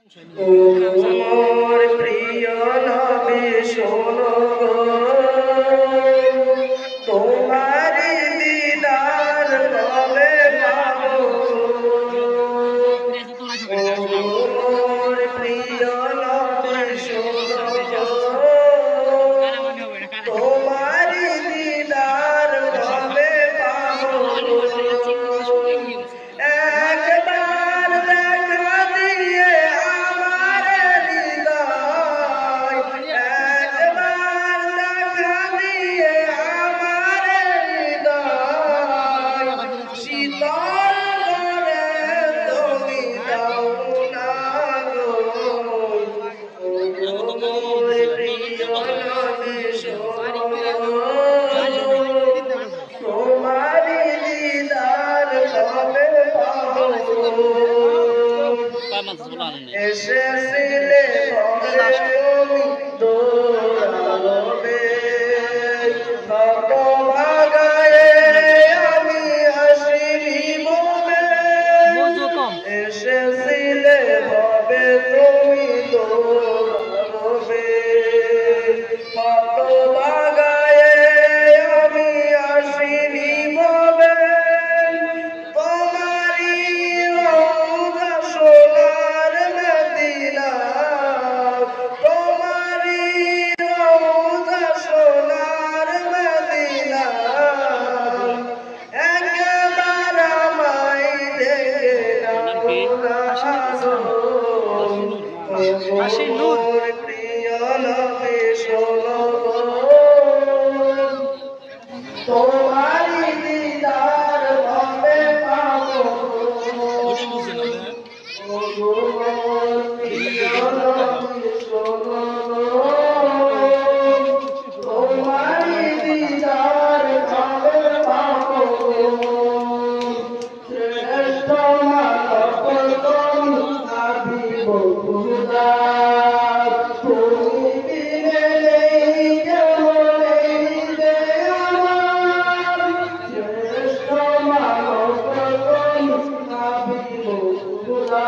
ও মোর প্রিয় নবী শোনো গো, তোমার দিদার কবে পাবো। ও মোর প্রিয় নবী শোনো গো, তোমার দিদার কবে পাবো। একবার দেখা দিয়ে আমার হৃদয়, একবার দেখা দিয়ে আমার হৃদয় শীতল করে তুমি দাও না গো। ও মোর প্রিয় নবী শোনো গো, তোমারি দিদার কবে পাবো। এসেছিলে ঘরে তুমি দৌড়াবে, ভাগায়ে আমি আসিনি বলে। এসেছিলে ভাবে তুমি দৌড়াবে, ভাগায়ে আমি আসিনি বলে। তোমারি রওজা সোনার মদিনা, তোমারি রওজা সোনার মদিনা। একবার আমায় দেখে নাও না গো। মোর প্রিয় নবী শোনো গো, তোমারি দিদার কবে পাবো। ও মোর প্রিয় নবী শোনো গো, তোমারি দিদার কবে পাবো। শ্রেষ্ঠ মানব তুমি হাবিব খুদা, তুমি বিনে নেই কেহ নেই যে আমার। শ্রেষ্ঠ মানব তুমি হাবিব খুদা।